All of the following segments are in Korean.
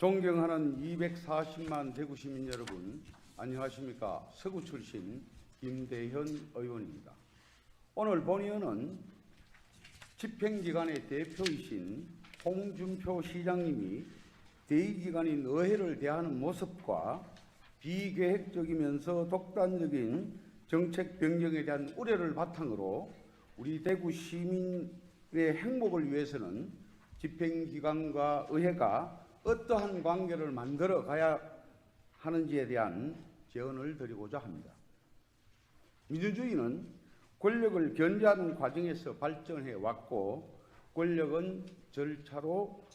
존경하는 240만 대구 시민 여러분, 안녕하십니까. 서구 출신 김대현 의원입니다. 오늘 본의원은 집행기관의 대표이신 홍준표 시장님이 대의기관인 의회를 대하는 모습과 비계획적이면서 독단적인 정책 변경에 대한 우려를 바탕으로 우리 대구 시민의 행복을 위해서는 집행기관과 의회가 어떠한 관계를 만들어 가야 하는지에 대한 제언을 드리고자 합니다. 민주주의는 권력을 견제하는 과정에서 발전해 왔고 권력은 절차로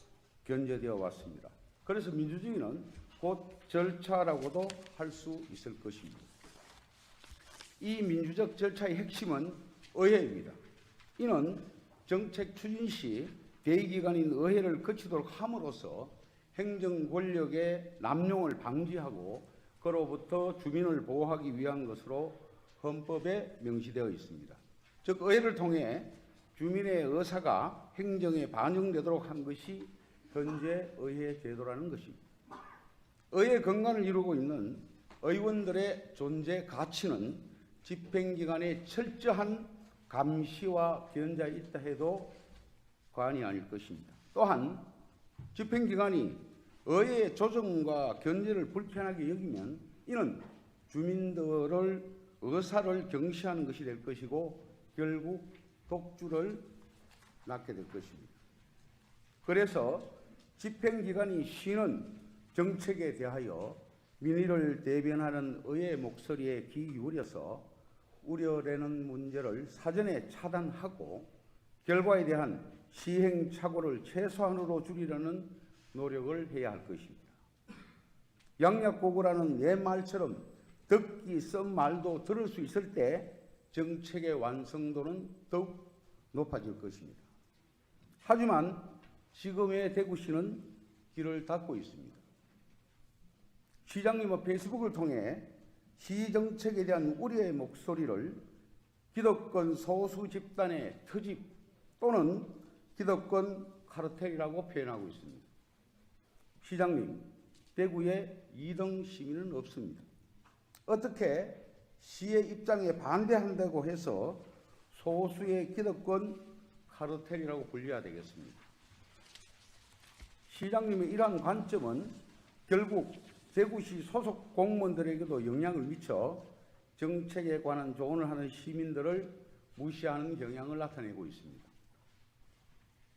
견제되어 왔습니다. 그래서 민주주의는 곧 절차라고도 할 수 있을 것입니다. 이 민주적 절차의 핵심은 의회입니다. 이는 정책 추진 시 대의기관인 의회를 거치도록 함으로써 행정 권력의 남용을 방지하고 그로부터 주민을 보호하기 위한 것으로 헌법에 명시되어 있습니다. 즉 의회를 통해 주민의 의사가 행정에 반영되도록 한 것이 현재 의회 제도라는 것입니다. 의회 근간을 이루고 있는 의원들의 존재 가치는 집행기관의 철저한 감시와 견제에 있다 해도 과언이 아닐 것입니다. 또한 집행기관이 의회의 조정과 견제를 불편하게 여기면 이는 주민들의 의사를 경시하는 것이 될 것이고 결국 독주를 낳게 될 것입니다. 그래서 집행기관이 쉬는 정책에 대하여 민의를 대변하는 의회의 목소리에 귀 기울여서 우려되는 문제를 사전에 차단하고 결과에 대한 시행착오를 최소한으로 줄이려는 노력을 해야 할 것입니다. 양약고구라는 옛말처럼 듣기 쓴 말도 들을 수 있을 때 정책의 완성도는 더욱 높아질 것입니다. 하지만 지금의 대구시는 길을 닫고 있습니다. 시장님은 페이스북을 통해 시정책에 대한 우려의 목소리를 기득권 소수 집단의 트집 또는 기득권 카르텔이라고 표현하고 있습니다. 시장님, 대구에 2등 시민은 없습니다. 어떻게 시의 입장에 반대한다고 해서 소수의 기득권 카르텔이라고 불려야 되겠습니까? 시장님의 이러한 관점은 결국 대구시 소속 공무원들에게도 영향을 미쳐 정책에 관한 조언을 하는 시민들을 무시하는 경향을 나타내고 있습니다.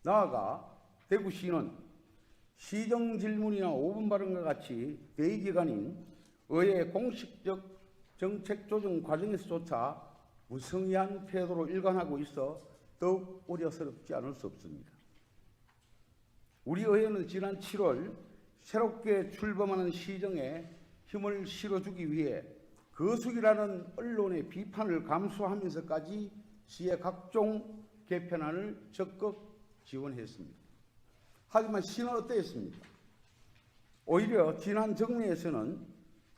나아가 대구시는 시정질문이나 5분 발언과 같이 대의기관인 의회의 공식적 정책 조정 과정에서조차 무성의한 태도로 일관하고 있어 더욱 우려스럽지 않을 수 없습니다. 우리 의회는 지난 7월 새롭게 출범하는 시정에 힘을 실어주기 위해 거수기라는 언론의 비판을 감수하면서까지 시의 각종 개편안을 적극 지원했습니다. 하지만 시는 어땠습니까? 오히려 지난 정례에서는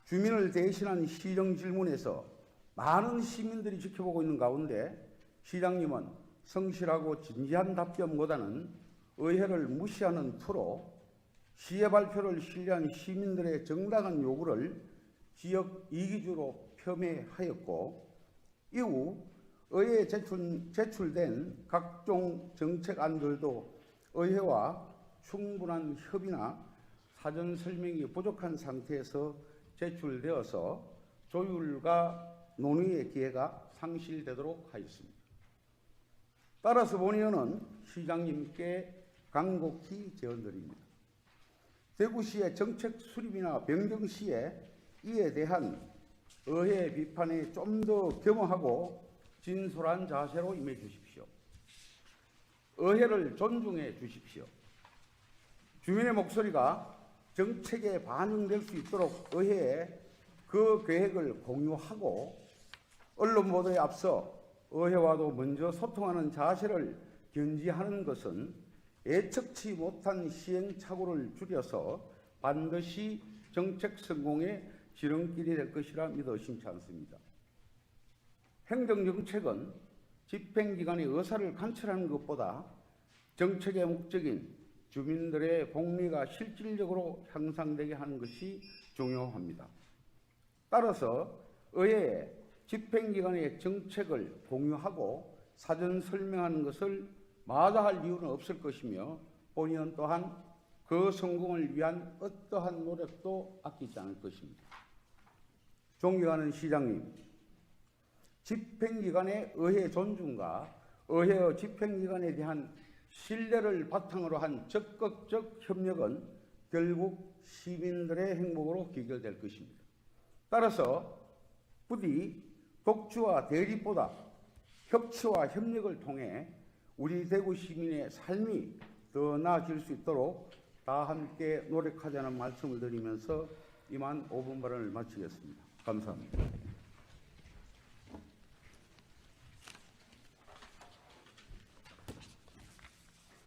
주민을 대신한 시정질문에서 많은 시민들이 지켜보고 있는 가운데 시장님은 성실하고 진지한 답변보다는 의회를 무시하는 투로 시의 발표를 신뢰한 시민들의 정당한 요구를 지역 이기주로 폄훼하였고 이후 의회에 제출된 각종 정책안들도 의회와 충분한 협의나 사전 설명이 부족한 상태에서 제출되어서 조율과 논의의 기회가 상실되도록 하였습니다. 따라서 본의원은 시장님께 간곡히 제언드립니다. 대구시의 정책 수립이나 변경 시에 이에 대한 의회 비판에 좀 더 겸허하고 진솔한 자세로 임해 주십시오. 의회를 존중해 주십시오. 주민의 목소리가 정책에 반영될 수 있도록 의회에 그 계획을 공유하고 언론 보도에 앞서 의회와도 먼저 소통하는 자세를 견지하는 것은 예측치 못한 시행착오를 줄여서 반드시 정책 성공의 지름길이 될 것이라 믿어 의심치 않습니다. 행정정책은 집행기관의 의사를 관철하는 것보다 정책의 목적인 주민들의 복리가 실질적으로 향상되게 하는 것이 중요합니다. 따라서 의회에 집행기관의 정책을 공유하고 사전 설명하는 것을 마다할 이유는 없을 것이며 본의원 또한 그 성공을 위한 어떠한 노력도 아끼지 않을 것입니다. 존경하는 시장님, 집행기관의 의회 존중과 의회의 집행기관에 대한 신뢰를 바탕으로 한 적극적 협력은 결국 시민들의 행복으로 귀결될 것입니다. 따라서 부디 독주와 대립보다 협치와 협력을 통해 우리 대구 시민의 삶이 더 나아질 수 있도록 다 함께 노력하자는 말씀을 드리면서 이만 5분 발언을 마치겠습니다. 감사합니다.